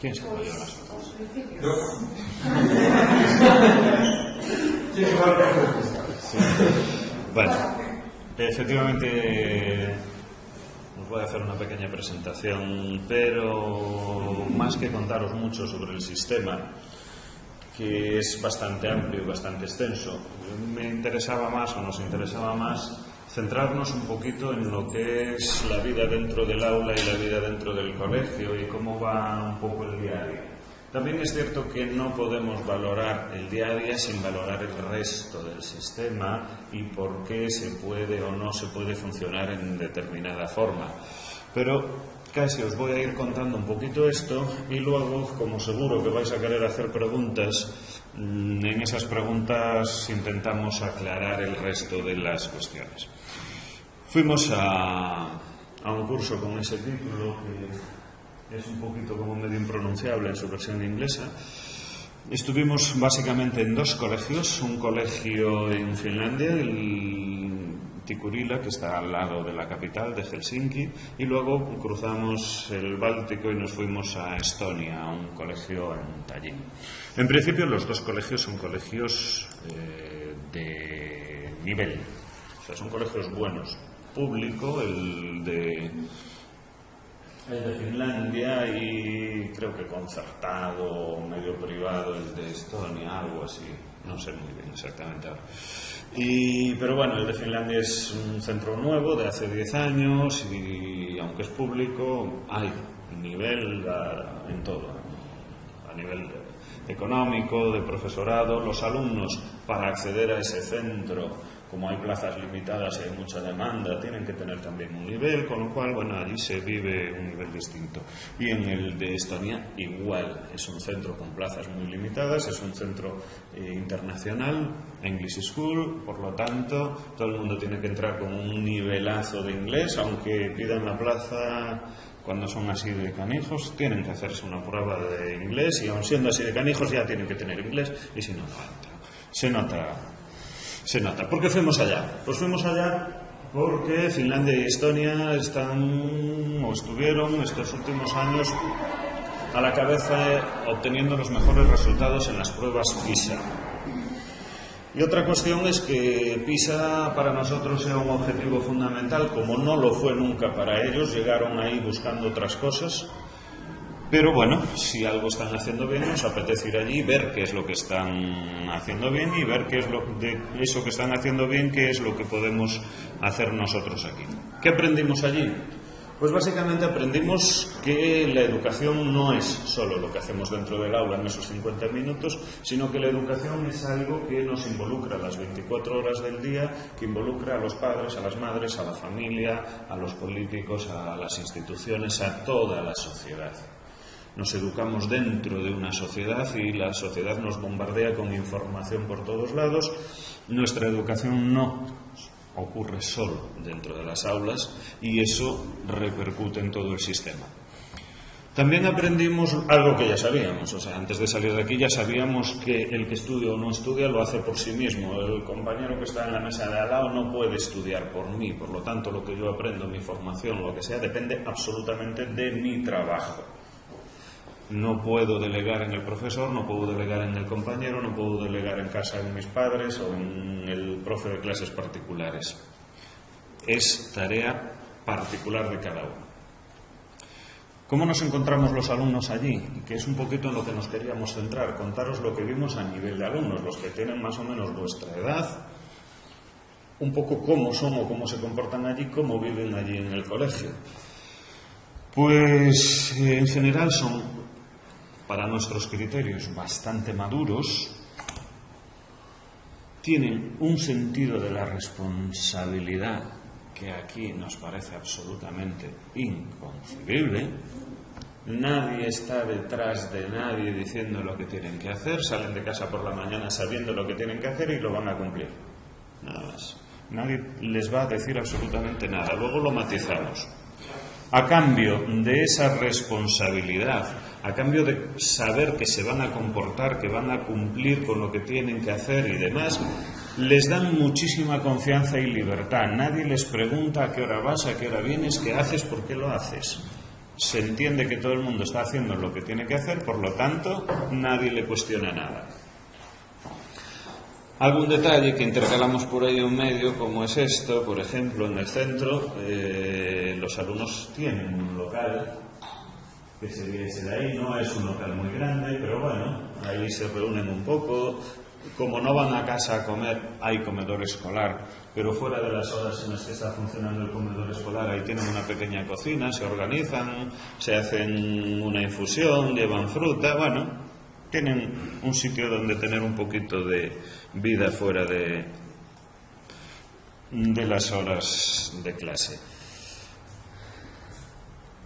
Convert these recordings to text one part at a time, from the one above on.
¿Quién se apoya las fotos? Bueno, efectivamente os voy a hacer una pequeña presentación, pero más que contaros mucho sobre el sistema, que es bastante amplio y bastante extenso, me interesaba más, o nos interesaba más, centrarnos un poquito en lo que es la vida dentro del aula y la vida dentro del colegio y cómo va un poco el día a día. También es cierto que no podemos valorar el día a día sin valorar el resto del sistema y por qué se puede o no se puede funcionar en determinada forma. Pero casi os voy a ir contando un poquito esto y luego, como seguro que vais a querer hacer preguntas, en esas preguntas intentamos aclarar el resto de las cuestiones. Fuimos a un curso con ese título que es un poquito como medio impronunciable en su versión inglesa. Estuvimos básicamente en dos colegios, un colegio en Finlandia, el Tikurila, que está al lado de la capital, de Helsinki, y luego cruzamos el Báltico y nos fuimos a Estonia, a un colegio en Tallinn. En principio los dos colegios son colegios de nivel, o sea, son colegios buenos. Público, el de Finlandia, y creo que concertado, medio privado, el de Estonia, algo así, no sé muy bien exactamente ahora. Pero bueno, el de Finlandia es un centro nuevo de hace 10 años y aunque es público, hay nivel en todo, a nivel económico, de profesorado. Los alumnos, para acceder a ese centro, como hay plazas limitadas y hay mucha demanda, tienen que tener también un nivel, con lo cual, bueno, allí se vive un nivel distinto. Y en el de Estonia igual, es un centro con plazas muy limitadas, es un centro internacional, English School, por lo tanto, todo el mundo tiene que entrar con un nivelazo de inglés, aunque pidan la plaza. Cuando son así de canijos, tienen que hacerse una prueba de inglés y aun siendo así de canijos ya tienen que tener inglés, y si no, no entra. Se nota. ¿Por qué fuimos allá? Pues fuimos allá porque Finlandia y Estonia estuvieron estos últimos años a la cabeza obteniendo los mejores resultados en las pruebas PISA. Y otra cuestión es que PISA para nosotros era un objetivo fundamental, como no lo fue nunca para ellos, llegaron ahí buscando otras cosas. Pero bueno, si algo están haciendo bien, nos apetece ir allí y ver qué es lo que están haciendo bien y ver qué es lo de eso que están haciendo bien, qué es lo que podemos hacer nosotros aquí. ¿Qué aprendimos allí? Pues básicamente aprendimos que la educación no es solo lo que hacemos dentro del aula en esos 50 minutos, sino que la educación es algo que nos involucra las 24 horas del día, que involucra a los padres, a las madres, a la familia, a los políticos, a las instituciones, a toda la sociedad. Nos educamos dentro de una sociedad y la sociedad nos bombardea con información por todos lados. Nuestra educación no ocurre solo dentro de las aulas y eso repercute en todo el sistema. También aprendimos algo que ya sabíamos, o sea, antes de salir de aquí ya sabíamos que el que estudia o no estudia lo hace por sí mismo. El compañero que está en la mesa de al lado no puede estudiar por mí, por lo tanto lo que yo aprendo, mi formación, lo que sea, depende absolutamente de mi trabajo. No puedo delegar en el profesor, no puedo delegar en el compañero, no puedo delegar en casa en mis padres o en el profe de clases particulares. Es tarea particular de cada uno. ¿Cómo nos encontramos los alumnos allí? Que es un poquito en lo que nos queríamos centrar, contaros lo que vimos a nivel de alumnos, los que tienen más o menos vuestra edad, un poco cómo son o cómo se comportan allí, cómo viven allí en el colegio. Pues en general son, para nuestros criterios, bastante maduros, tienen un sentido de la responsabilidad que aquí nos parece absolutamente inconcebible. Nadie está detrás de nadie diciendo lo que tienen que hacer, salen de casa por la mañana sabiendo lo que tienen que hacer y lo van a cumplir. Nada más. Nadie les va a decir absolutamente nada. Luego lo matizamos. A cambio de esa responsabilidad, a cambio de saber que se van a comportar, que van a cumplir con lo que tienen que hacer y demás, les dan muchísima confianza y libertad. Nadie les pregunta a qué hora vas, a qué hora vienes, qué haces, por qué lo haces. se entiende que todo el mundo está haciendo lo que tiene que hacer, por lo tanto, nadie le cuestiona nada. Algún detalle que intercalamos por ahí en medio, como es esto, por ejemplo, en el centro, los alumnos tienen un local que sería ese de ahí, no es un local muy grande, pero bueno, ahí se reúnen un poco. Como no van a casa a comer, hay comedor escolar, pero fuera de las horas en las que está funcionando el comedor escolar, ahí tienen una pequeña cocina, se organizan, se hacen una infusión, llevan fruta, bueno, tienen un sitio donde tener un poquito de vida fuera de las horas de clase.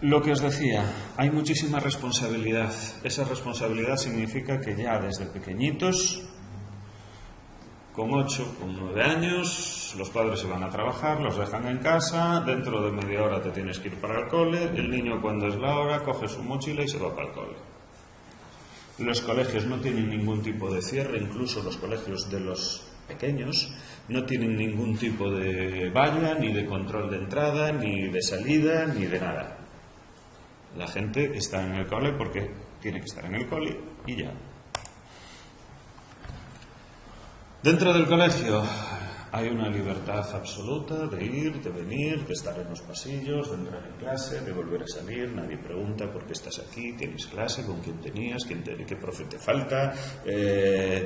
Lo que os decía, hay muchísima responsabilidad. Esa responsabilidad significa que ya desde pequeñitos, con 8, con 9 años, los padres se van a trabajar, los dejan en casa, dentro de media hora te tienes que ir para el cole, el niño cuando es la hora coge su mochila y se va para el cole. Los colegios no tienen ningún tipo de cierre, incluso los colegios de los pequeños no tienen ningún tipo de valla, ni de control de entrada, ni de salida, ni de nada. La gente está en el cole porque tiene que estar en el cole y ya. Dentro del colegio hay una libertad absoluta de ir, de venir, de estar en los pasillos, de entrar en clase, de volver a salir. Nadie pregunta por qué estás aquí, tienes clase, con quién tenías, qué profe te falta,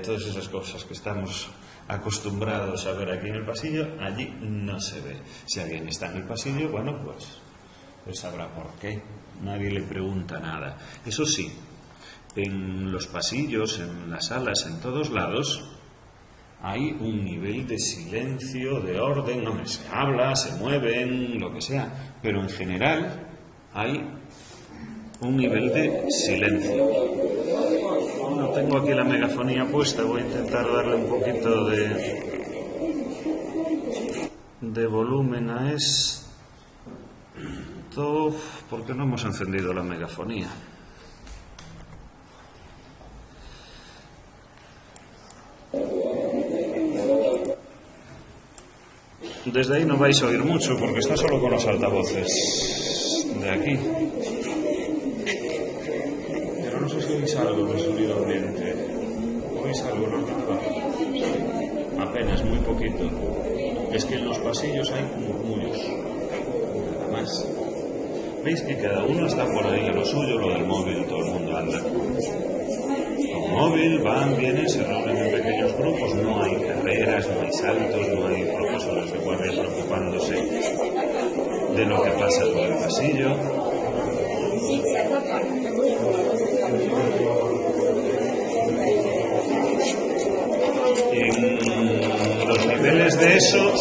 todas esas cosas que estamos acostumbrados a ver aquí en el pasillo, allí no se ve. Si alguien está en el pasillo, bueno, pues sabrá por qué. Nadie le pregunta nada. Eso sí, en los pasillos, en las salas, en todos lados, hay un nivel de silencio, de orden, no se habla, se mueven, lo que sea, pero en general hay un nivel de silencio. No tengo aquí la megafonía puesta, voy a intentar darle un poquito de volumen a esto, porque no hemos encendido la megafonía. Desde ahí no vais a oír mucho porque está solo con los altavoces de aquí. Pero no sé si oís algo de sonido ambiente. ¿Oís algo, no? Apenas, muy poquito. Es que en los pasillos hay murmullos. Nada más. ¿Veis que cada uno está por ahí a lo suyo, lo del móvil, todo el mundo anda con móvil, van, vienen, se reúnen en pequeños grupos, no hay carreras, no hay saltos, no hay profesores de guardia preocupándose de lo que pasa por el pasillo. En los niveles de eso,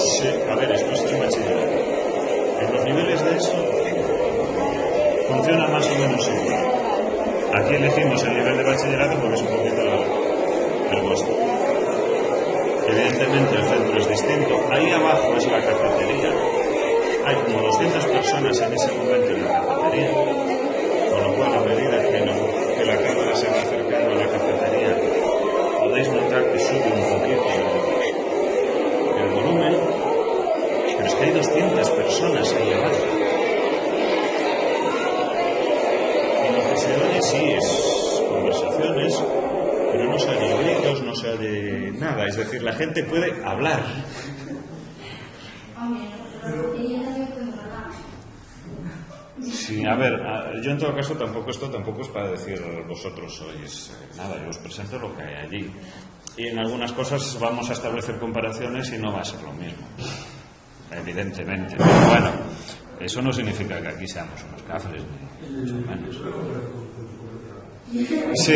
a ver, esto es el bachillerato. En los niveles de eso funciona más o menos igual. Aquí elegimos el nivel de bachillerato porque es un poquito el vuestro. Evidentemente el centro es distinto. Ahí abajo es la cafetería. Hay como 200 personas en ese momento en la cafetería. Con lo cual, a medida que la cámara se va acercando a la cafetería, podéis notar que sube un poquito el volumen. Pero es que hay 200 personas ahí abajo. Se oye, sí, es conversaciones, pero no se oye gritos, no se oye nada. Es decir, la gente puede hablar. Sí, a ver, yo en todo caso tampoco es para decir vosotros sois nada, yo os presento lo que hay allí. Y en algunas cosas vamos a establecer comparaciones y no va a ser lo mismo, evidentemente. Pero bueno, eso no significa que aquí seamos unos cafres, ni mucho menos. Sí.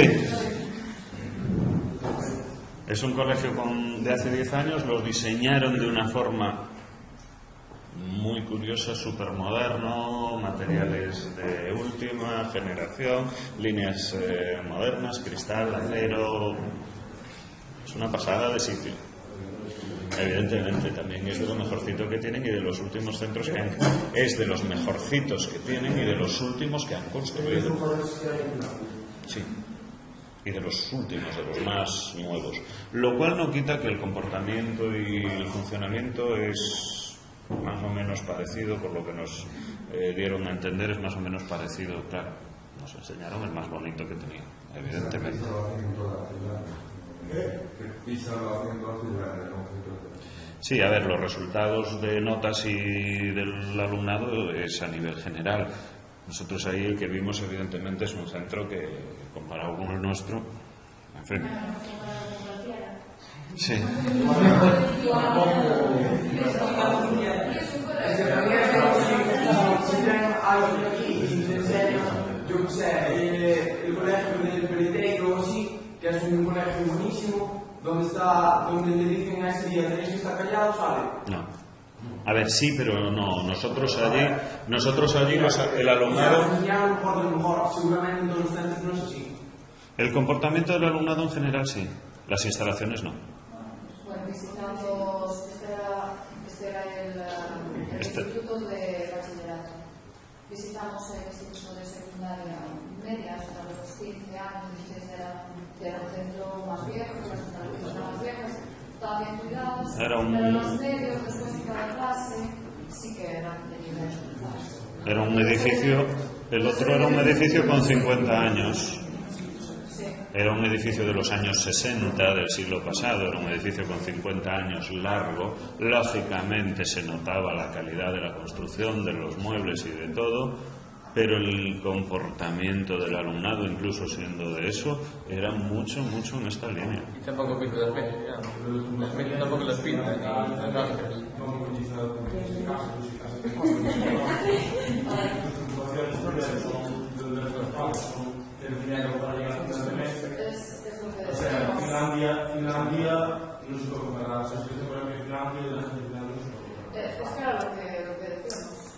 Es un colegio de hace 10 años, lo diseñaron de una forma muy curiosa, súper moderno, materiales de última generación, líneas modernas, cristal, acero. Es una pasada de sitio. Evidentemente también es de lo mejorcito que tienen y de los últimos centros que han... Es de los mejorcitos que tienen y de los últimos que han construido. Sí. Y de los últimos, de los más nuevos. Lo cual no quita que el comportamiento y el funcionamiento es más o menos parecido, por lo que nos dieron a entender, es más o menos parecido, claro. Nos enseñaron el más bonito que tenían, evidentemente. Sí, a ver, los resultados de notas y del alumnado es a nivel general. Nosotros ahí el que vimos, evidentemente, es un centro que, comparado con el nuestro, en fin. Sí. Yo qué sé, el colegio del Periteiro, sí, que es un colegio buenísimo, donde le dicen a ese día tenéis que estar callados, ¿vale? No. A ver, sí, pero no. Nosotros allí el alumnado... Seguramente en todos los centros no es así. El comportamiento del alumnado en general sí, las instalaciones no. Bueno, visitamos, este era el instituto de bachillerato. Visitamos el instituto de secundaria media hasta los 15 años, 16 era un centro más viejo, las instalaciones eran más viejas, estaban bien cuidadas, pero los medios después de cada clase sí que eran de nivel. Era un edificio, el otro era un edificio con 50 años. Era un edificio de los años 60 del siglo pasado, era un edificio con 50 años largo. Lógicamente se notaba la calidad de la construcción, de los muebles y de todo, pero el comportamiento del alumnado, incluso siendo de eso, era mucho en esta línea. Y tampoco pinta las medias, tampoco las pinta, ni las rascas. O sea, Finlandia no se puede comparar, se explica por ejemplo Finlandia y la gente de Finlandia no se puede comparar. Es claro lo que decimos,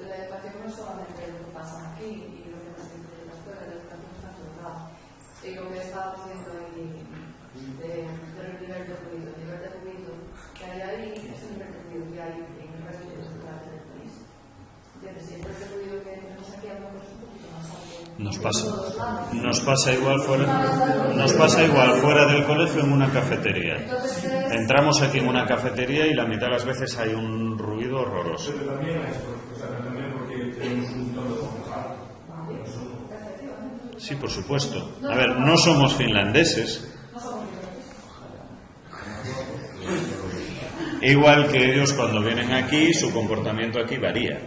la educación no es solamente lo que pasa aquí y lo que pasa en la escuela, la educación está en todo lado. Y lo que estaba diciendo ahí del nivel de ruido que hay ahí es el nivel de ruido que hay en el resto de los lugares del país. Entonces, si el nivel de ruido que tenemos aquí a lo mejor es un poquito más alto. Nos pasa igual fuera del colegio en una cafetería. Entramos aquí en una cafetería y la mitad de las veces hay un ruido horroroso. Pero también porque tenemos un tono de conversar. Sí, por supuesto. A ver, no somos finlandeses. Igual que ellos cuando vienen aquí, su comportamiento aquí varía.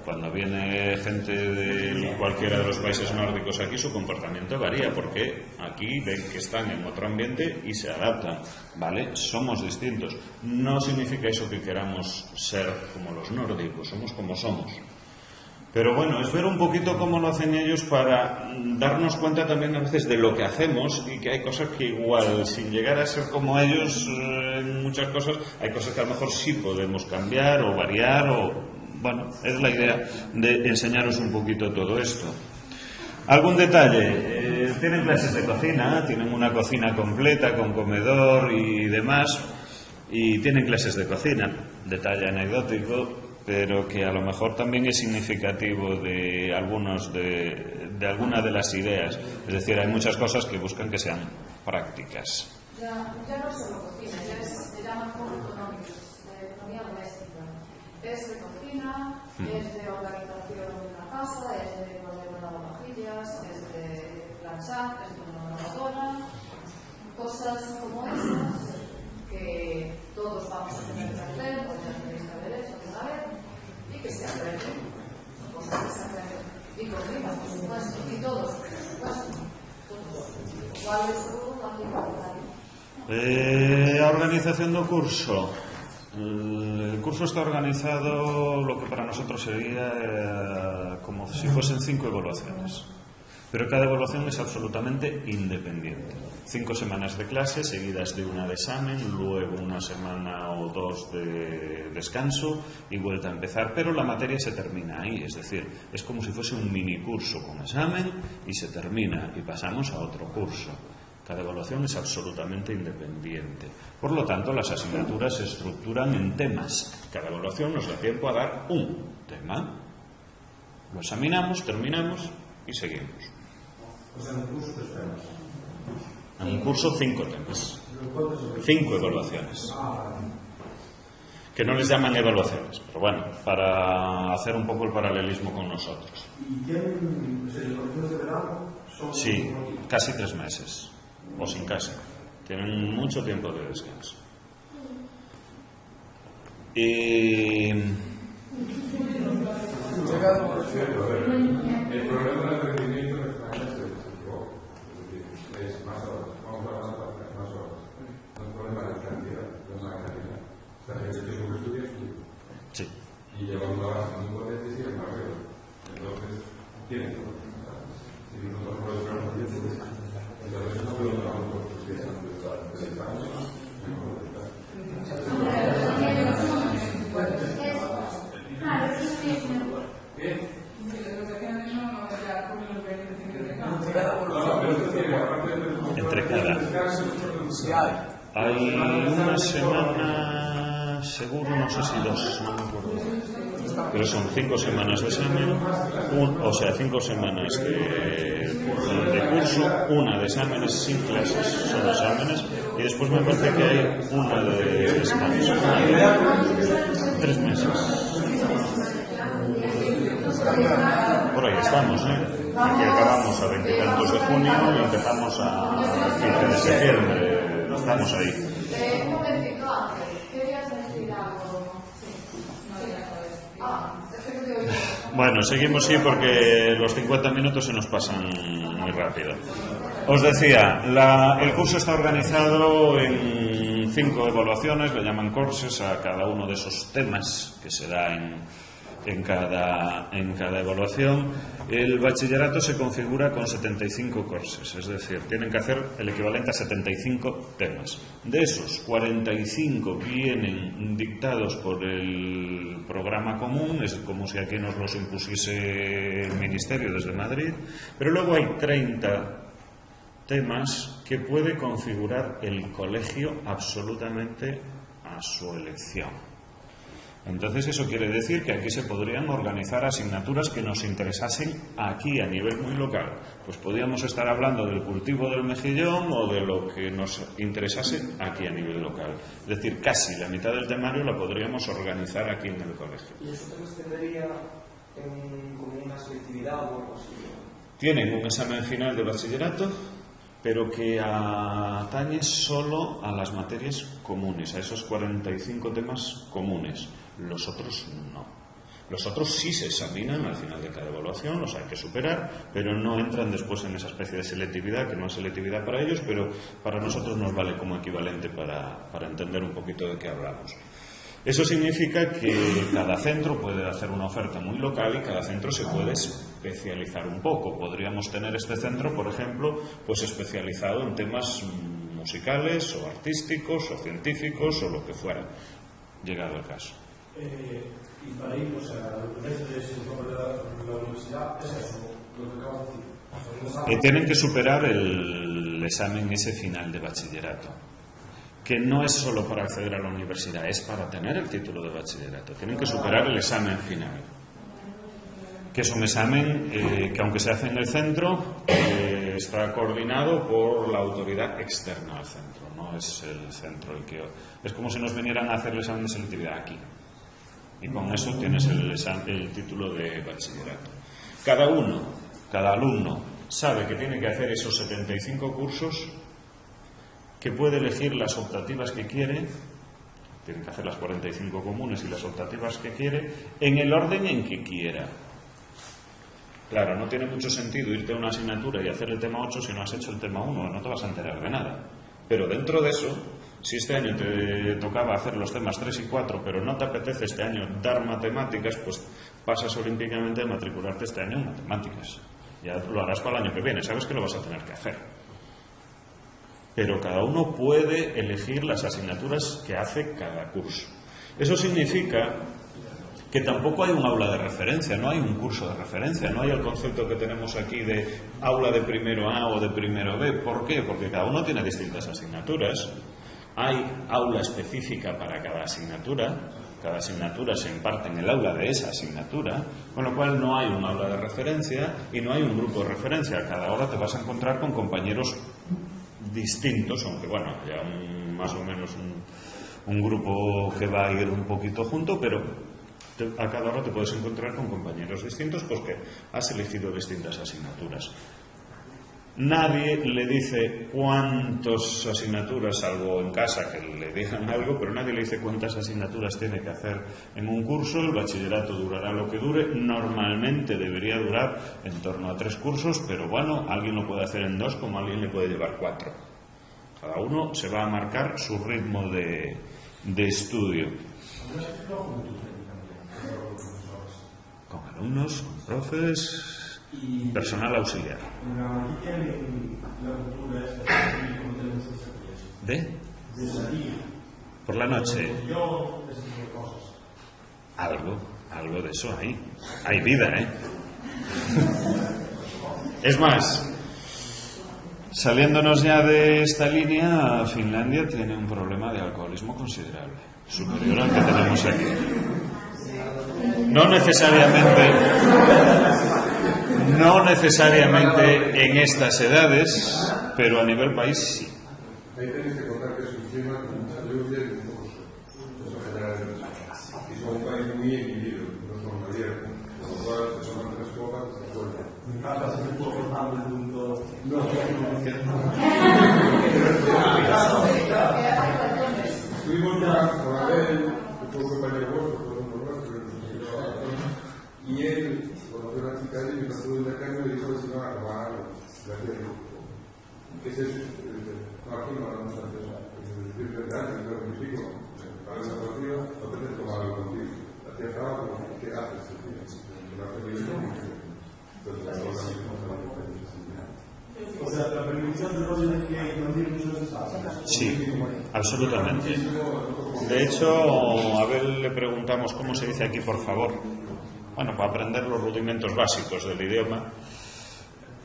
Cuando viene gente de cualquiera de los países nórdicos aquí, su comportamiento varía, porque aquí ven que están en otro ambiente y se adaptan, ¿vale? Somos distintos. No significa eso que queramos ser como los nórdicos, somos como somos. Pero bueno, es ver un poquito cómo lo hacen ellos para darnos cuenta también a veces de lo que hacemos y que hay cosas que igual, sin llegar a ser como ellos en muchas cosas, hay cosas que a lo mejor sí podemos cambiar o variar o... Bueno, es la idea de enseñaros un poquito todo esto. ¿Algún detalle? Tienen clases de cocina, tienen una cocina completa con comedor y demás, y tienen clases de cocina, detalle anecdótico, pero que a lo mejor también es significativo de algunas de las ideas. Es decir, hay muchas cosas que buscan que sean prácticas. Ya no solo cocina, se llaman como económicos, de economía doméstica. Es de cocina, es de organización de la casa, es de poner lavavajillas, es de planchar, es de una lavadora, cosas como esas que todos vamos a tener que hacer, o ya tenéis que haber hecho alguna vez, y que se aprenden, cosas que se aprenden. Y cocina, por supuesto, y todos, por supuesto, todos. ¿Cuál es tu actividad? Organización do curso. El curso está organizado lo que para nosotros sería como si fuesen 5 evaluaciones, pero cada evaluación es absolutamente independiente. 5 semanas de clase seguidas de una de examen, luego una semana o 2 de descanso y vuelta a empezar, pero la materia se termina ahí, es decir, es como si fuese un mini curso con examen y se termina y pasamos a otro curso. Cada evaluación es absolutamente independiente. Por lo tanto, las asignaturas se estructuran en temas. Cada evaluación nos da tiempo a dar un tema. Lo examinamos, terminamos y seguimos. O sea, en el curso, ¿qué temas? En un curso 5 temas. 5 evaluaciones. que no les llaman evaluaciones, pero bueno, para hacer un poco el paralelismo con nosotros. ¿Y tienen vacaciones de verano? Sí, casi 3 meses, o sin casi. Tienen mucho tiempo de descanso. El problema del rendimiento en España se equivoca. Es decir, es más horas. Vamos a avanzar para más horas. No es problema de cantidad, es la calidad. O sea, el tiempo que estudia, estudia. Sí. Y llevando a base muy potentes y es más grave. Entonces, tienen que si nosotros podemos hacer entonces no podemos hablar con los que están de 6 años, Entre cada. Hay una semana, seguro, no sé si 2, no me acuerdo. Pero son 5 semanas de examen, o sea, 5 semanas de curso, una de exámenes sin clases, son exámenes, y después me parece que hay una de descanso. 3 meses. Por ahí estamos, Aquí acabamos a 20 y tantos de junio y empezamos a 15 de septiembre. Estamos ahí. Un momentito antes, ¿querías decir algo? Bueno, seguimos porque los 50 minutos se nos pasan muy rápido. Os decía, el curso está organizado en 5 evaluaciones, le llaman courses a cada uno de esos temas que se da en cada evaluación. El bachillerato se configura con 75 courses, es decir, tienen que hacer el equivalente a 75 temas. De esos, 45 vienen dictados por el programa común, es como si aquí nos los impusiese el Ministerio desde Madrid, pero luego hay 30 temas que puede configurar el colegio absolutamente a su elección. Entonces eso quiere decir que aquí se podrían organizar asignaturas que nos interesasen aquí a nivel muy local. Pues podríamos estar hablando del cultivo del mejillón o de lo que nos interesase aquí a nivel local. Es decir, casi la mitad del temario la podríamos organizar aquí en el colegio. ¿Y eso se tendría como una selectividad o algo así? Tienen un examen final de bachillerato, pero que atañe solo a las materias comunes, a esos 45 temas comunes. Los otros no. Los otros sí se examinan al final de cada evaluación, los hay que superar, pero no entran después en esa especie de selectividad, que no es selectividad para ellos, pero para nosotros nos vale como equivalente para entender un poquito de qué hablamos. Eso significa que cada centro puede hacer una oferta muy local y cada centro se puede especializar un poco. Podríamos tener este centro, por ejemplo, pues especializado en temas musicales o artísticos o científicos o lo que fuera, llegado el caso. Y para ir, o sea, lo que es la universidad, es eso, lo que acabas de decir. Tienen que superar el examen ese final de bachillerato, que no es solo para acceder a la universidad, es para tener el título de bachillerato. Tienen que superar el examen final, que es un examen que, aunque se hace en el centro, está coordinado por la autoridad externa al centro, no es el centro el que... Es como si nos vinieran a hacer el examen de selectividad aquí, y con eso tienes el título de bachillerato. Cada alumno sabe que tiene que hacer esos 75 cursos, que puede elegir las optativas que quiere, tiene que hacer las 45 comunes y las optativas que quiere, en el orden en que quiera. Claro, no tiene mucho sentido irte a una asignatura y hacer el tema 8 si no has hecho el tema 1, no te vas a enterar de nada. Pero dentro de eso, si este año te tocaba hacer los temas 3 y 4, pero no te apetece este año dar matemáticas, pues pasas olímpicamente a matricularte este año en matemáticas. Ya lo harás para el año que viene, sabes que lo vas a tener que hacer. Pero cada uno puede elegir las asignaturas que hace cada curso. Eso significa que tampoco hay un aula de referencia, no hay un curso de referencia, no hay el concepto que tenemos aquí de aula de primero A o de primero B. ¿Por qué? Porque cada uno tiene distintas asignaturas. Hay aula específica para cada asignatura se imparte en el aula de esa asignatura, con lo cual no hay un aula de referencia y no hay un grupo de referencia. Cada hora te vas a encontrar con compañeros distintos, aunque bueno, ya más o menos un grupo que va a ir un poquito junto, pero a cada hora te puedes encontrar con compañeros distintos porque has elegido distintas asignaturas. Nadie le dice cuántas asignaturas, salvo en casa que le digan algo, pero nadie le dice cuántas asignaturas tiene que hacer en un curso. El bachillerato durará lo que dure, normalmente debería durar en torno a 3 cursos, pero bueno, alguien lo puede hacer en 2 como alguien le puede llevar 4. Cada uno se va a marcar su ritmo de estudio. Con alumnos, con profes, personal auxiliar. ¿De salir por la noche? Algo de eso hay vida, Es más, saliéndonos ya de esta línea, Finlandia tiene un problema de alcoholismo considerable, superior al que tenemos aquí. No necesariamente en estas edades, pero a nivel país sí. Ahí tenéis que contar que es un clima con mucha lluvia y un poco seco. Eso general. Y son un país muy equilibrado, no son María. Con lo cual, se toman 3 copas, se sueltan. Mi casa se puso formando el mundo. No, estuvimos ya con Abel, que fue un compañero vuestro, y él conoció a una chica allí, me saludó en la calle y me dijo que se iba a robar algo. ¿Qué es eso? Aquí no hablamos antes. Es verdad, es lo que explico. Para esa partida, no te tienes que tomar algo contigo. La tía estaba como, ¿qué haces? O sea, la permisión de no tener que introducir muchos estados. Sí, absolutamente. De hecho, a Abel le preguntamos cómo se dice aquí por favor. Bueno, para aprender los rudimentos básicos del idioma.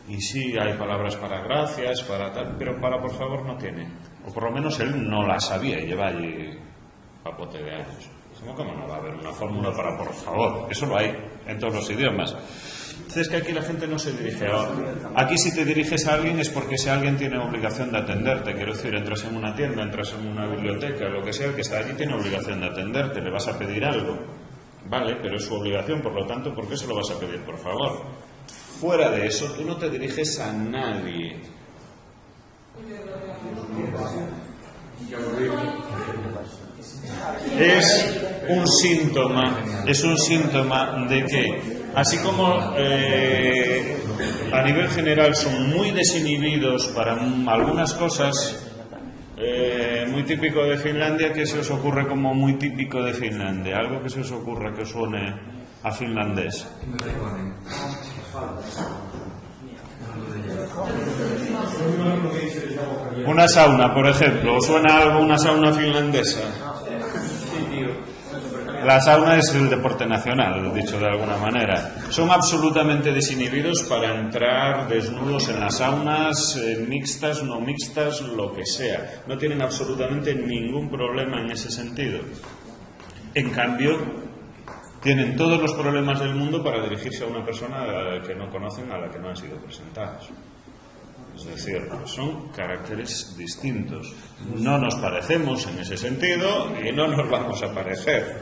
Y sí, hay palabras para gracias, para tal, pero para por favor no tiene. O por lo menos él no la sabía y lleva allí papote de años. ¿Cómo no va a haber una fórmula para por favor? Eso lo hay en todos los idiomas. Es que aquí la gente no se dirige a... Aquí si te diriges a alguien es porque ese alguien tiene obligación de atenderte. Quiero decir, entras en una tienda, entras en una biblioteca, lo que sea, el que está allí tiene obligación de atenderte. Le vas a pedir algo. Vale, pero es su obligación, por lo tanto, ¿por qué se lo vas a pedir, por favor? Fuera de eso, tú no te diriges a nadie. Es un síntoma de que, así como a nivel general son muy desinhibidos para algunas cosas, muy típico de Finlandia, ¿qué se os ocurre como muy típico de Finlandia? Algo que se os ocurra que os suene a finlandés. Una sauna, por ejemplo. ¿Os suena algo una sauna finlandesa? La sauna es el deporte nacional, dicho de alguna manera. Son absolutamente desinhibidos para entrar desnudos en las saunas, mixtas, no mixtas, lo que sea. No tienen absolutamente ningún problema en ese sentido. En cambio, tienen todos los problemas del mundo para dirigirse a una persona a la que no conocen, a la que no han sido presentados. Es decir, son caracteres distintos. No nos parecemos en ese sentido y no nos vamos a parecer.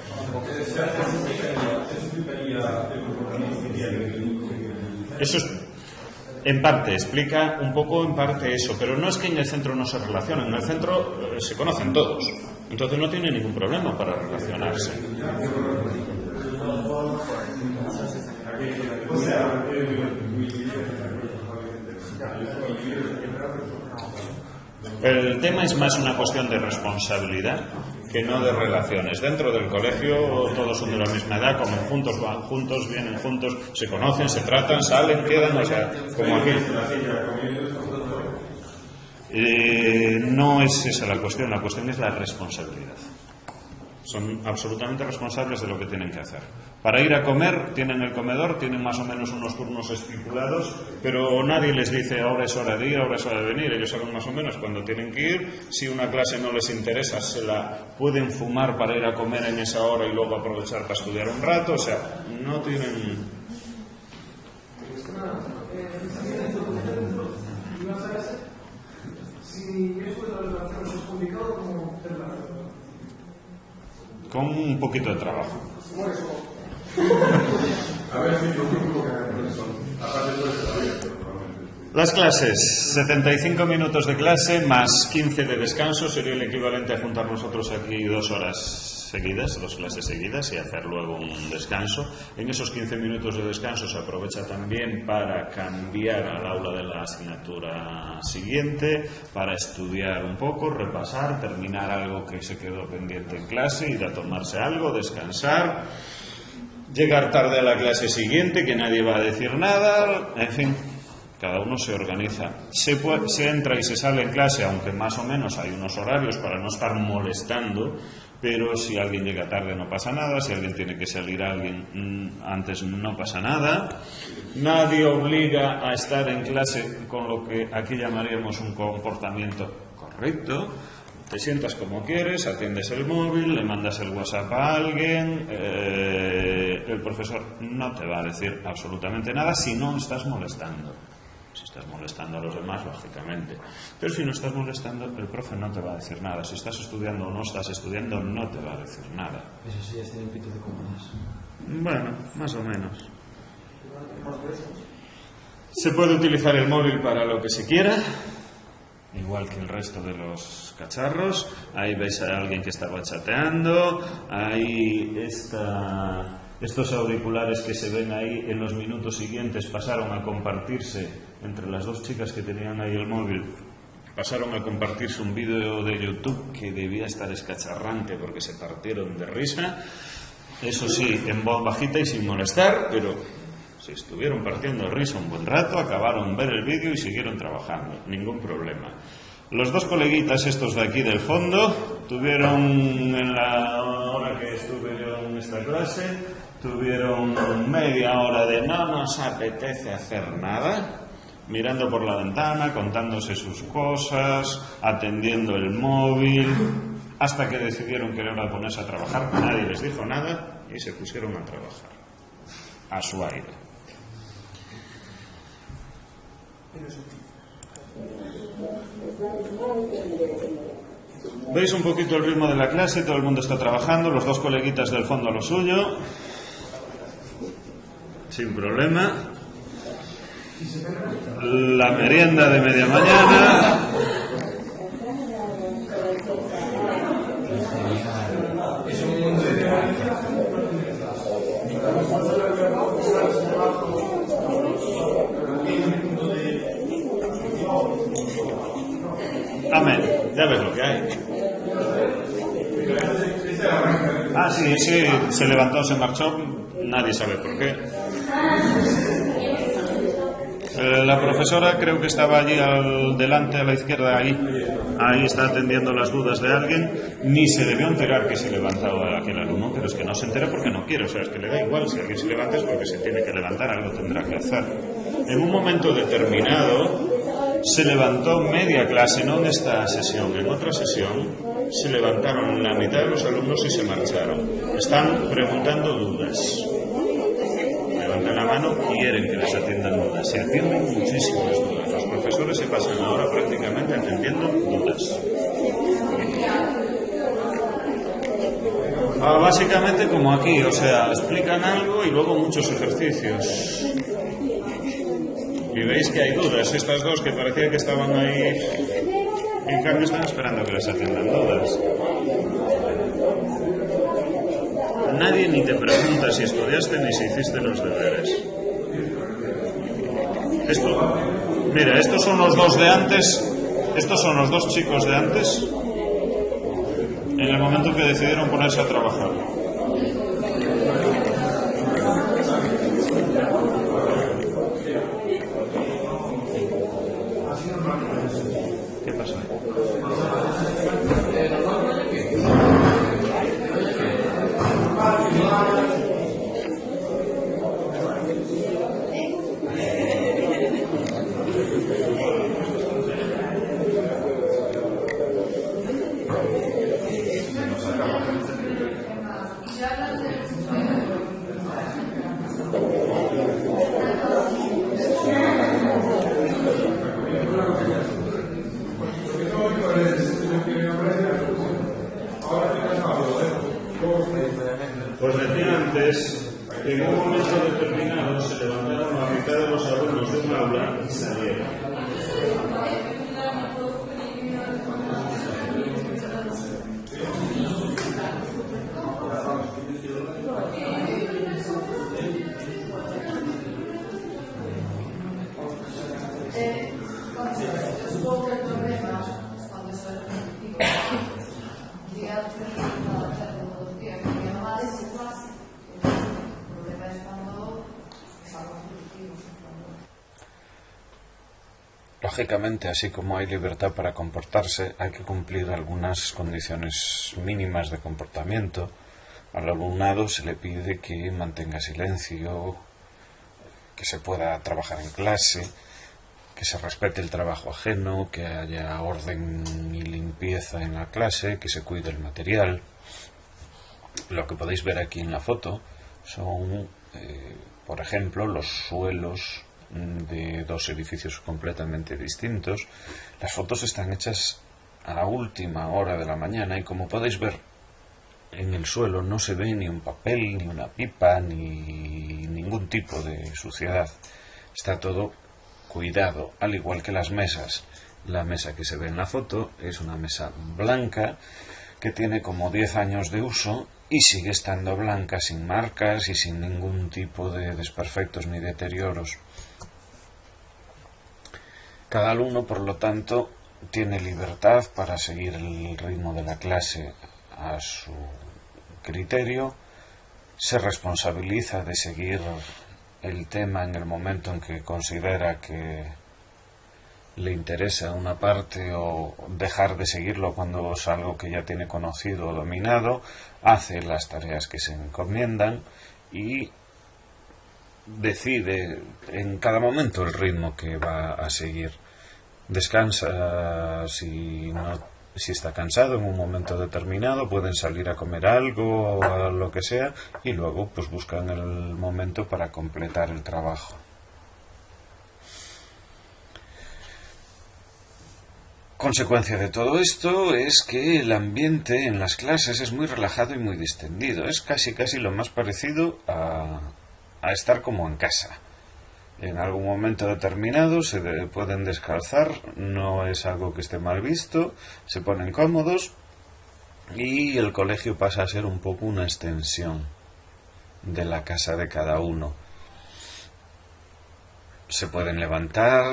Eso es, en parte explica un poco, en parte eso, pero no es que en el centro no se relacionen. En el centro se conocen todos, entonces no tienen ningún problema para relacionarse. El tema es más una cuestión de responsabilidad que no de relaciones. Dentro del colegio todos son de la misma edad, comen juntos, van juntos, vienen juntos, se conocen, se tratan, salen, quedan, o sea, como aquí. No es esa la cuestión es la responsabilidad. Son absolutamente responsables de lo que tienen que hacer. Para ir a comer, tienen el comedor, tienen más o menos unos turnos estipulados, pero nadie les dice ahora es hora de ir, ahora es hora de venir. Ellos saben más o menos cuándo tienen que ir. Si una clase no les interesa, se la pueden fumar para ir a comer en esa hora y luego aprovechar para estudiar un rato. O sea, no tienen... Si esto de la relación es complicado, ¿cómo te relacionas? con un poquito de trabajo. A ver si lo único que aparte de todo está abierto. Las clases, 75 minutos de clase más 15 de descanso, sería el equivalente a juntar nosotros aquí 2 horas seguidas, 2 clases seguidas y hacer luego un descanso. En esos 15 minutos de descanso se aprovecha también para cambiar al aula de la asignatura siguiente, para estudiar un poco, repasar, terminar algo que se quedó pendiente en clase, ir a tomarse algo, descansar, llegar tarde a la clase siguiente, que nadie va a decir nada, en fin. Cada uno se organiza. Se entra y se sale en clase, aunque más o menos hay unos horarios para no estar molestando, pero si alguien llega tarde no pasa nada, si alguien tiene que salir antes no pasa nada. Nadie obliga a estar en clase con lo que aquí llamaríamos un comportamiento correcto. Te sientas como quieres, atiendes el móvil, le mandas el WhatsApp a alguien, el profesor no te va a decir absolutamente nada si no estás molestando. Si estás molestando a los demás, lógicamente. Pero si no estás molestando, el profe no te va a decir nada. Si estás estudiando o no estás estudiando, no te va a decir nada. Eso sí, es el pito de comunas. Bueno, más o menos. Se puede utilizar el móvil para lo que se quiera, igual que el resto de los cacharros. Ahí veis a alguien que estaba chateando. Ahí estos auriculares que se ven ahí en los minutos siguientes pasaron a compartirse entre las 2 chicas que tenían ahí el móvil. Pasaron a compartirse un vídeo de YouTube que debía estar escacharrante porque se partieron de risa. Eso sí, en voz bajita y sin molestar, pero se estuvieron partiendo de risa un buen rato, acabaron de ver el vídeo y siguieron trabajando. Ningún problema. Los 2 coleguitas estos de aquí del fondo tuvieron, en la hora que estuve yo en esta clase, tuvieron media hora de no nos apetece hacer nada, mirando por la ventana, contándose sus cosas, atendiendo el móvil, hasta que decidieron que era hora de ponerse a trabajar. Nadie les dijo nada y se pusieron a trabajar a su aire. ¿Veis un poquito el ritmo de la clase? Todo el mundo está trabajando, los 2 coleguitas del fondo a lo suyo, sin problema. La merienda de media mañana. Amén, ya ves lo que hay. Ah, sí, se levantó, se marchó, nadie sabe por qué. La profesora creo que estaba allí delante, a la izquierda, ahí está atendiendo las dudas de alguien. Ni se debió enterar que se levantaba aquel alumno, pero es que no se entera porque no quiere, o sea, es que le da igual, si alguien se levanta es porque se tiene que levantar, algo tendrá que hacer. En un momento determinado se levantó media clase, no en esta sesión, en otra sesión se levantaron la mitad de los alumnos y se marcharon. Están preguntando dudas. Levantan la mano, quieren que les atiendan dudas. Se atienden muchísimas dudas. Los profesores se pasan ahora prácticamente atendiendo dudas. Básicamente como aquí, o sea, explican algo y luego muchos ejercicios. Y veis que hay dudas. Estas 2 que parecía que estaban ahí, en cambio están esperando que les atiendan dudas. Nadie ni te pregunta si estudiaste ni si hiciste los deberes. Mira, estos son los 2 de antes. Estos son los 2 chicos de antes, en el momento que decidieron ponerse a trabajar. ¿Qué pasa? en un momento determinado se levantaron la mitad de los alumnos de un aula y salieron. Supongo que el problema es cuando eso es repetitivo. Día de todos los días, que no va de ese clase. El problema es cuando es algo repetitivo. Lógicamente, así como hay libertad para comportarse, hay que cumplir algunas condiciones mínimas de comportamiento. Al alumnado se le pide que mantenga silencio, que se pueda trabajar en clase, que se respete el trabajo ajeno, que haya orden y limpieza en la clase, que se cuide el material. Lo que podéis ver aquí en la foto son, por ejemplo, los suelos de dos edificios completamente distintos. Las fotos están hechas a última hora de la mañana y, como podéis ver, en el suelo no se ve ni un papel, ni una pipa, ni ningún tipo de suciedad. Está todo cuidado, al igual que las mesas. La mesa que se ve en la foto es una mesa blanca que tiene como 10 años de uso y sigue estando blanca, sin marcas y sin ningún tipo de desperfectos ni deterioros. Cada alumno, por lo tanto, tiene libertad para seguir el ritmo de la clase a su criterio, se responsabiliza de seguir el tema en el momento en que considera que le interesa una parte o dejar de seguirlo cuando es algo que ya tiene conocido o dominado, hace las tareas que se encomiendan y decide en cada momento el ritmo que va a seguir. Descansa si está cansado en un momento determinado, pueden salir a comer algo o lo que sea y luego pues buscan el momento para completar el trabajo. Consecuencia de todo esto es que el ambiente en las clases es muy relajado y muy distendido. Es casi lo más parecido a estar como en casa. En algún momento determinado se pueden descalzar, no es algo que esté mal visto, se ponen cómodos y el colegio pasa a ser un poco una extensión de la casa de cada uno. Se pueden levantar,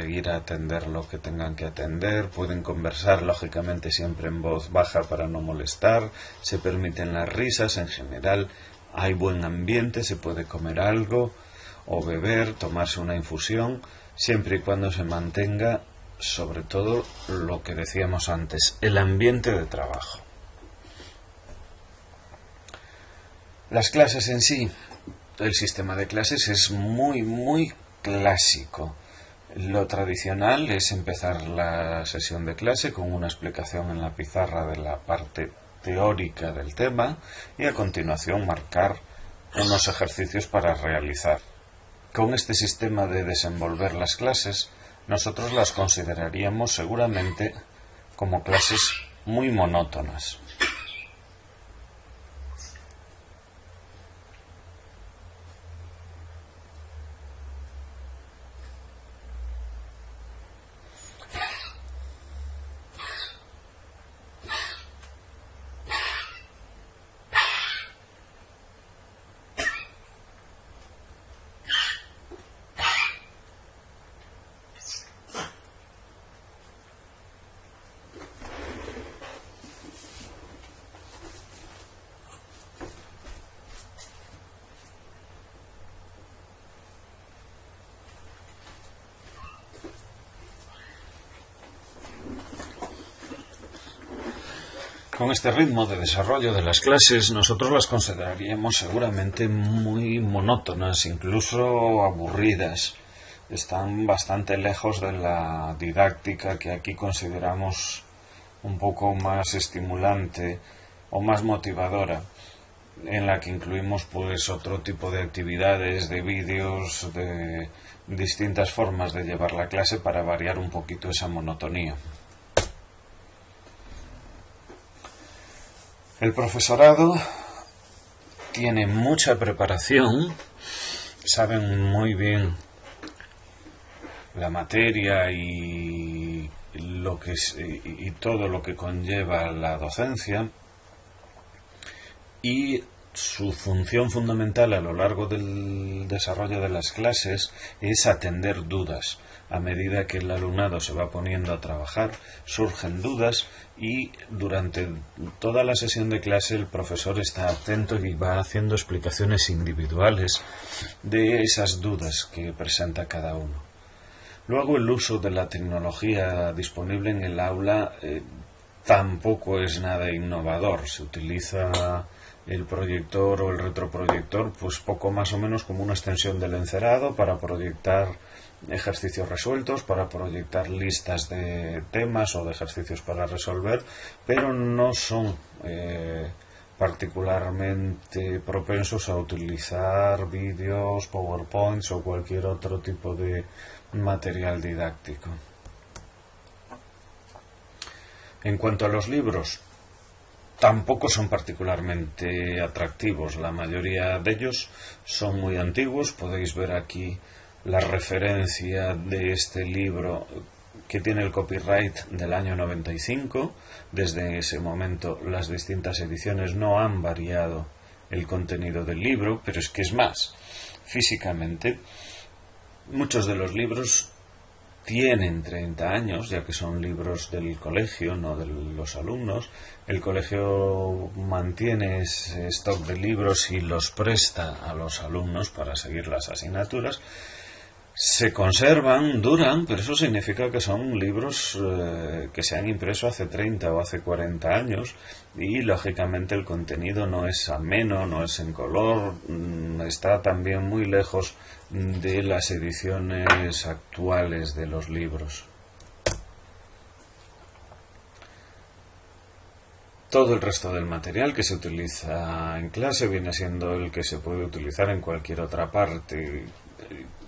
ir a atender lo que tengan que atender, pueden conversar lógicamente siempre en voz baja para no molestar, se permiten las risas en general, hay buen ambiente, se puede comer algo o beber, tomarse una infusión, siempre y cuando se mantenga, sobre todo, lo que decíamos antes, el ambiente de trabajo. Las clases en sí, el sistema de clases es muy clásico. Lo tradicional es empezar la sesión de clase con una explicación en la pizarra de la parte teórica del tema y a continuación marcar unos ejercicios para realizar. Con este sistema de desenvolver las clases, nosotros las consideraríamos seguramente como clases muy monótonas. Con este ritmo de desarrollo de las clases, nosotros las consideraríamos seguramente muy monótonas, incluso aburridas. Están bastante lejos de la didáctica que aquí consideramos un poco más estimulante o más motivadora, en la que incluimos pues otro tipo de actividades, de vídeos, de distintas formas de llevar la clase para variar un poquito esa monotonía. El profesorado tienen mucha preparación, saben muy bien la materia y todo lo que conlleva la docencia, y su función fundamental a lo largo del desarrollo de las clases es atender dudas. A medida que el alumnado se va poniendo a trabajar, surgen dudas y durante toda la sesión de clase el profesor está atento y va haciendo explicaciones individuales de esas dudas que presenta cada uno. Luego, el uso de la tecnología disponible en el aula tampoco es nada innovador. Se utiliza el proyector o el retroproyector pues poco más o menos como una extensión del encerado para proyectar ejercicios resueltos, para proyectar listas de temas o de ejercicios para resolver, pero no son particularmente propensos a utilizar vídeos, PowerPoints o cualquier otro tipo de material didáctico. En cuanto a los libros, tampoco son particularmente atractivos. La mayoría de ellos son muy antiguos. Podéis ver aquí la referencia de este libro que tiene el copyright del año 95. Desde ese momento las distintas ediciones no han variado el contenido del libro, pero es que es más, físicamente muchos de los libros tienen 30 años, ya que son libros del colegio, no de los alumnos. El colegio mantiene ese stock de libros y los presta a los alumnos para seguir las asignaturas. Se conservan, duran, pero eso significa que son libros que se han impreso hace 30 o hace 40 años y lógicamente el contenido no es ameno, no es en color, está también muy lejos de las ediciones actuales de los libros. Todo el resto del material que se utiliza en clase viene siendo el que se puede utilizar en cualquier otra parte.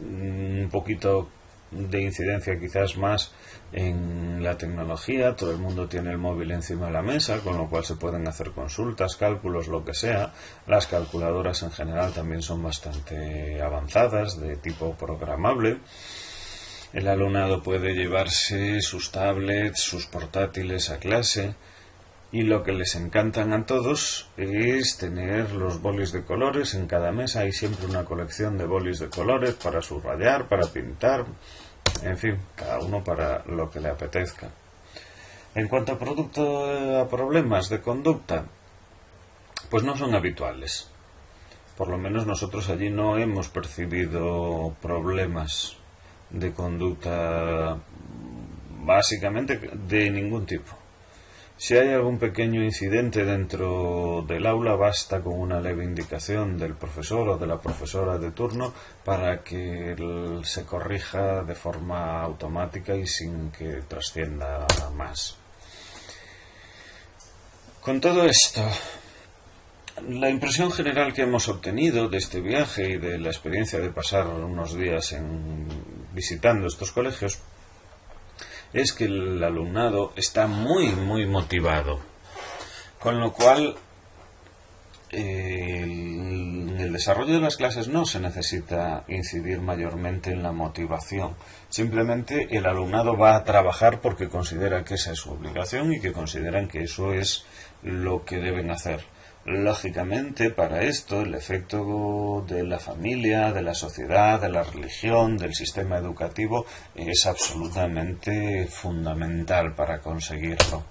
Un poquito de incidencia quizás más en la tecnología. Todo el mundo tiene el móvil encima de la mesa, con lo cual se pueden hacer consultas, cálculos, lo que sea. Las calculadoras en general también son bastante avanzadas, de tipo programable. El alumnado puede llevarse sus tablets, sus portátiles a clase. Y lo que les encantan a todos es tener los bolis de colores. En cada mesa hay siempre una colección de bolis de colores para subrayar, para pintar, en fin, cada uno para lo que le apetezca. En cuanto a problemas de conducta, pues no son habituales. Por lo menos nosotros allí no hemos percibido problemas de conducta básicamente de ningún tipo. Si hay algún pequeño incidente dentro del aula, basta con una leve indicación del profesor o de la profesora de turno para que se corrija de forma automática y sin que trascienda más. Con todo esto, la impresión general que hemos obtenido de este viaje y de la experiencia de pasar unos días visitando estos colegios es que el alumnado está muy motivado, con lo cual en el desarrollo de las clases no se necesita incidir mayormente en la motivación. Simplemente el alumnado va a trabajar porque considera que esa es su obligación y que consideran que eso es lo que deben hacer. Lógicamente, para esto, el efecto de la familia, de la sociedad, de la religión, del sistema educativo es absolutamente fundamental para conseguirlo.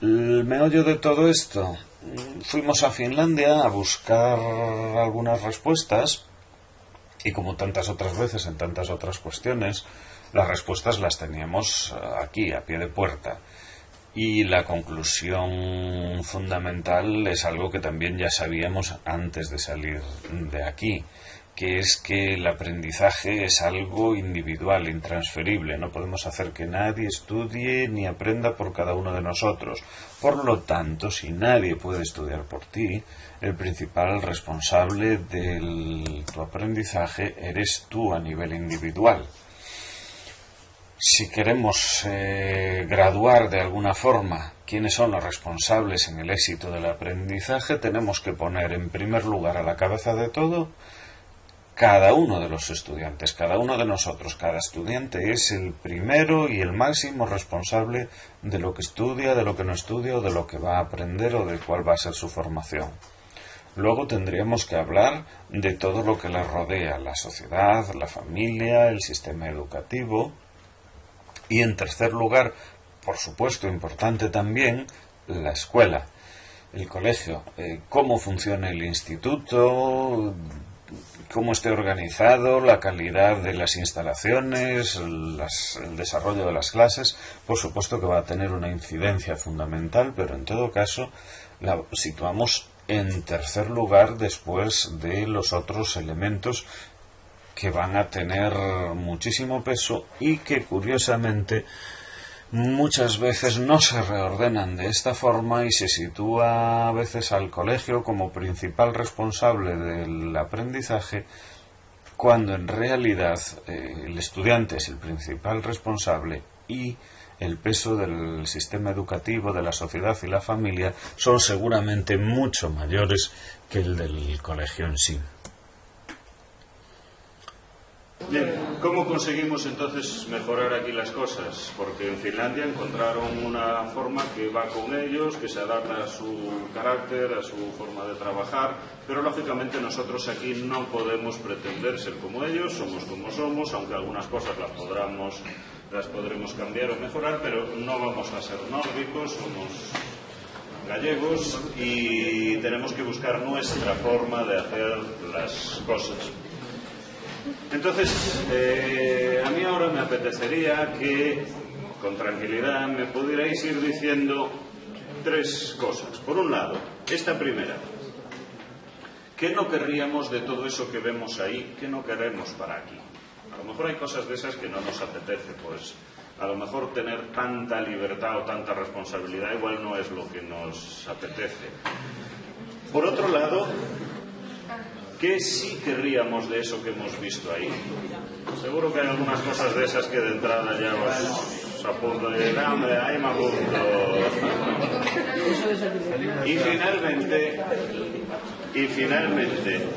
El meollo de todo esto, fuimos a Finlandia a buscar algunas respuestas y, como tantas otras veces en tantas otras cuestiones, las respuestas las teníamos aquí, a pie de puerta. Y la conclusión fundamental es algo que también ya sabíamos antes de salir de aquí, que es que el aprendizaje es algo individual, intransferible. No podemos hacer que nadie estudie ni aprenda por cada uno de nosotros. Por lo tanto, si nadie puede estudiar por ti, el principal responsable de tu aprendizaje eres tú a nivel individual. Si queremos graduar de alguna forma quiénes son los responsables en el éxito del aprendizaje, tenemos que poner en primer lugar a la cabeza de todo cada uno de los estudiantes, cada uno de nosotros. Cada estudiante es el primero y el máximo responsable de lo que estudia, de lo que no estudia, o de lo que va a aprender, o de cuál va a ser su formación. Luego tendríamos que hablar de todo lo que le rodea, la sociedad, la familia, el sistema educativo. Y en tercer lugar, por supuesto, importante también, la escuela, el colegio, cómo funciona el instituto, cómo esté organizado, la calidad de las instalaciones, el desarrollo de las clases. Por supuesto que va a tener una incidencia fundamental, pero en todo caso la situamos en tercer lugar después de los otros elementos que van a tener muchísimo peso y que curiosamente muchas veces no se reordenan de esta forma y se sitúa a veces al colegio como principal responsable del aprendizaje, cuando en realidad el estudiante es el principal responsable y el peso del sistema educativo, de la sociedad y la familia son seguramente mucho mayores que el del colegio en sí. Bien, ¿cómo conseguimos entonces mejorar aquí las cosas? Porque en Finlandia encontraron una forma que va con ellos, que se adapta a su carácter, a su forma de trabajar, pero lógicamente nosotros aquí no podemos pretender ser como ellos, somos como somos, aunque algunas cosas las podremos cambiar o mejorar, pero no vamos a ser nórdicos, somos gallegos y tenemos que buscar nuestra forma de hacer las cosas. Entonces, a mí ahora me apetecería que, con tranquilidad, me pudierais ir diciendo tres cosas. Por un lado, esta primera. ¿Qué no querríamos de todo eso que vemos ahí? ¿Qué no queremos para aquí? A lo mejor hay cosas de esas que no nos apetece, pues a lo mejor tener tanta libertad o tanta responsabilidad igual no es lo que nos apetece. Por otro lado, ¿qué sí querríamos de eso que hemos visto ahí? Seguro que hay algunas cosas de esas que de entrada ya os apunto de hambre, ahí me apunto. Y finalmente,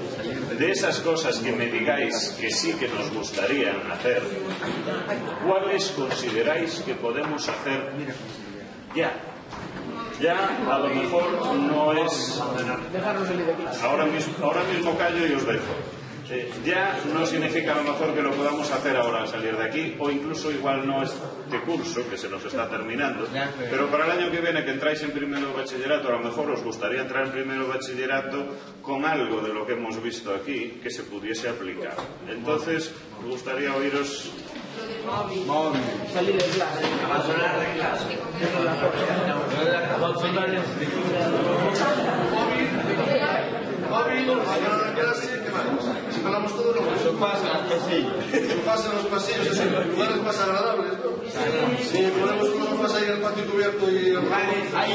de esas cosas que me digáis que sí que nos gustarían hacer, ¿cuáles consideráis que podemos hacer ya? Ya a lo mejor no es... Ahora mismo callo y os dejo. Ya no significa a lo mejor que lo podamos hacer ahora al salir de aquí, o incluso igual no este curso que se nos está terminando, pero para el año que viene que entráis en primero de bachillerato, a lo mejor os gustaría entrar en primero de bachillerato con algo de lo que hemos visto aquí que se pudiese aplicar. Entonces, me gustaría oíros... Móvil. Salir de clase. Abandonar de clase. Móvil, abandonar de clase, ¿qué más? Si hablamos todo lo que eso pasa en los pasillos. Eso pasa en los pasillos, en lugares más agradables, ¿no? Si ponemos uno más ahí en el patio cubierto y... Ahí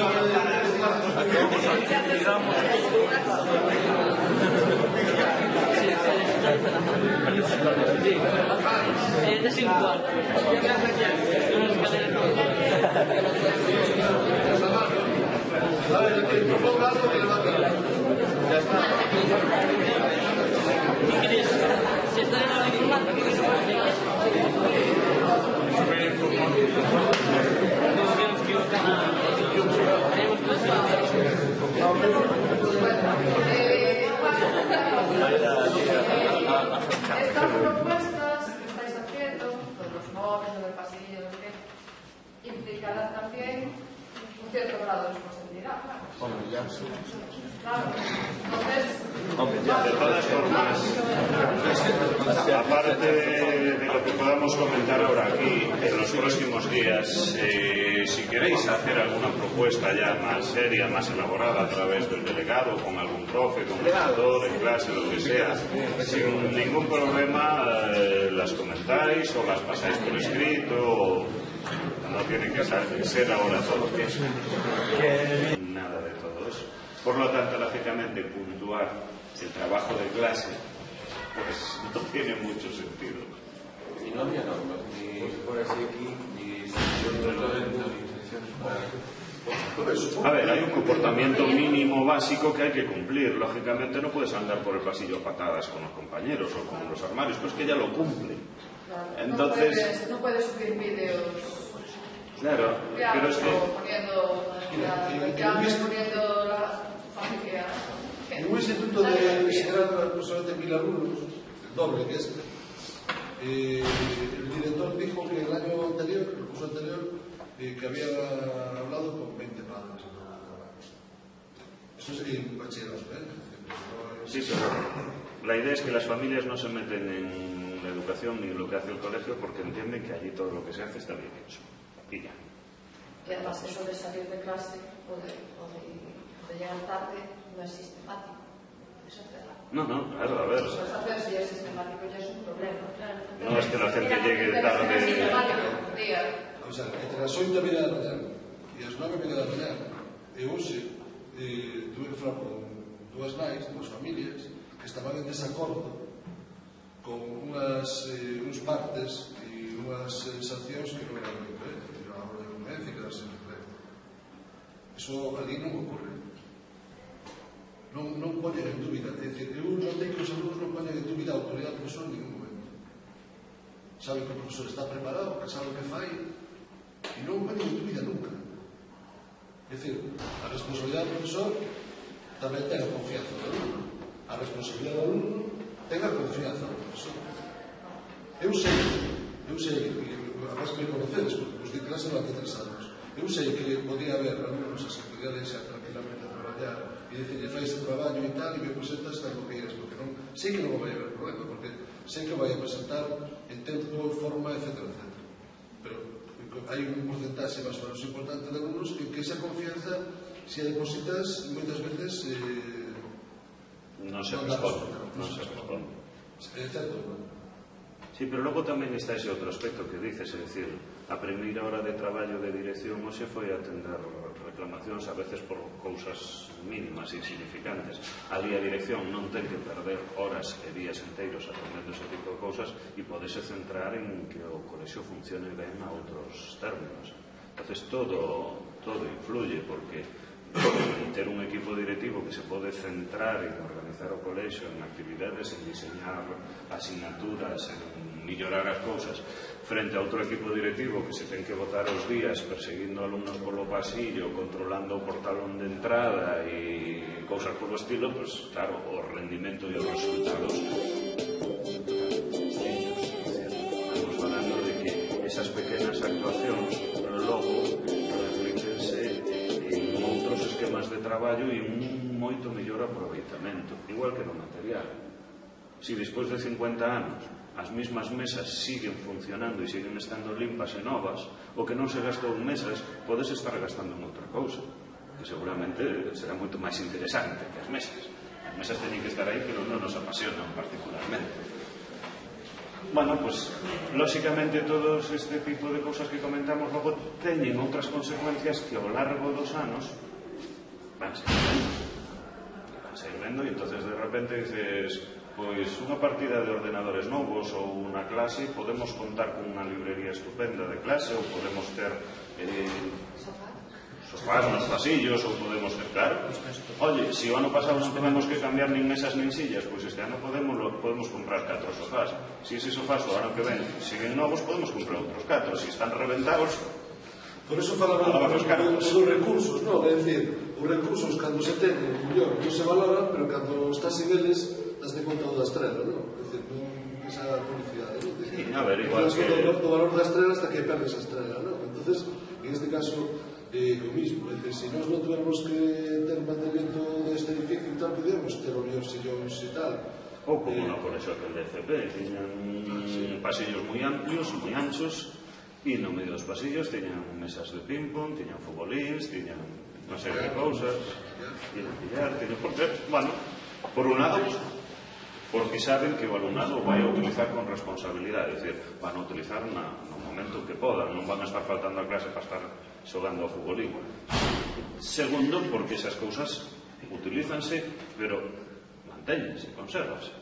Estas propuestas que estáis haciendo, los móviles, del pasillo, implicarán también un cierto grado de responsabilidad. Claro. Entonces, de todas formas, aparte de lo que podamos comentar ahora aquí, en los próximos días, si queréis hacer alguna propuesta ya más seria, más elaborada a través del delegado, con algún profe, con el tutor, en clase, lo que sea, sin ningún problema las comentáis o las pasáis por escrito, o no tiene que ser ahora todo eso. Nada de todo eso. Por lo tanto, lógicamente, puntuar el trabajo de clase pues no tiene mucho sentido. Y no había normas, ni por así aquí, ni institución de los A ver, hay un comportamiento mínimo básico que hay que cumplir. Lógicamente no puedes andar por el pasillo a patadas con los compañeros o con los armarios, pues que ya lo cumplen. Entonces, no puedes subir vídeos. Claro, pero es que poniendo la familia. En un instituto de licenciado aproximadamente 1000 alumnos, el doble que este, el director dijo que el año anterior, el curso anterior, que había hablado con 20 padres. Eso es en bachillerato, sí, pero la idea es que las familias no se meten en la educación ni en lo que hace el colegio porque entienden que allí todo lo que se hace está bien hecho. Y ya. Y además eso de salir de clase o de llegar tarde no es sistemático. Eso es verdad. No, claro, a ver. Eso es hacer, si es sistemático ya es un problema. No es que la gente llegue tarde. O sea, entre as 8 da mañá e as 9 da mañá, e hoxe tuve que falar con dúas nais, dúas familias, que estaban en desacordo con uns partes e unhas sancións que non eran de conveniencia, que eran de conveniencia que darse en empleo. Eso ali non ocorre. Non poñen en dúbida. É dicir, eu non tenho que os alumnos non poñen en dúbida a autoridade do profesor en ningún momento. Sabe que o profesor está preparado, que sabe o que fai, e non poñen en dúbida nunca. É dicir, a responsabilidade do profesor tamén ten a confianza do alumno. A responsabilidade do alumno ten a confianza do profesor. Eu sei, además me conocedes, porque os di clase durante 3 anos. Eu sei que podía haber alumnos así, podía deixar tranquilamente a traballar e dicirle, fai este traballo e tal, e me presentas tal lo que quieres, porque non, sei que non vai haber problema, porque sei que vai a presentar en tempo, forma, etc. Pero hai un porcentaxe máis ou menos importante de alumnos en que esa confianza, se a depositas, moitas veces non se responde. É certo, non? Sí, pero logo tamén está ese outro aspecto que dices, é dicir, a primeira hora de traballo de dirección hoxe foi atender reclamacións a veces por cousas mínimas, insignificantes. Ali a dirección non ten que perder horas e días enteiros atendendo ese tipo de cousas e podese centrar en que o colexio funcione ben a outros términos. Entonces todo influye porque ter un equipo directivo que se pode centrar en organizar o colexio, en actividades, en diseñar asignaturas, en mellorar as cousas, frente a outro equipo directivo que se ten que botar os días perseguindo alumnos polo pasillo, controlando o portalón de entrada e cousas polo estilo, pues claro, o rendimento e os resultados. Estamos falando de que esas pequenas actuacións logo reflítense en outros esquemas de traballo e un moito mellor aproveitamento, igual que no material. Si despois de 50 anos as mesmas mesas siguen funcionando e siguen estando limpas e novas, o que non se gastou en mesas podes estar gastando en outra cousa, que seguramente será moito máis interesante que as mesas. As mesas teñen que estar aí, pero non nos apasionan particularmente. Bueno, pues, lóxicamente, todos este tipo de cousas que comentamos logo teñen outras consecuencias que ao largo dos anos van seguir vendo, e entonces de repente dices, pois unha partida de ordenadores novos ou unha clase, podemos contar con unha librería estupenda de clase, ou podemos ter sofás nos pasillos, ou podemos ter, claro, oye, se o ano pasado non tivemos que cambiar nin mesas nin sillas, pois este ano podemos comprar 4 sofás. Se ese sofás o ano que ven siguen novos, podemos comprar outros 4. Se están reventados, por eso falamos dos recursos, non? É dicir, os recursos cando se teñen, mellor, non se valoran, pero cando estás en eles, das de conta da estrela, non? É dicir, esa publicidade, non? Sí, a ver, igual que... O valor da estrela hasta que perdes a estrela, non? Entonces, en este caso, o mismo, é dicir, se nós non tuvermos que ter mantenimiento deste edificio e tal, podíamos ter o mellor sillóns e tal. Ou como no colexo aquel de FP, tiñan pasillos moi amplios, moi anchos, e no medio dos pasillos tiñan mesas de ping-pong, tiñan futbolíns, tiñan unha serie de cousas, tiñan billar, tiñan porter. Bueno, por un lado, porque saben que o alumnado vai a utilizar con responsabilidade, é dicir, van a utilizar no momento que podan, non van a estar faltando a clase para estar xogando ao futbolín. Segundo, porque esas cousas utilízanse, pero mantéñense, consérvanse.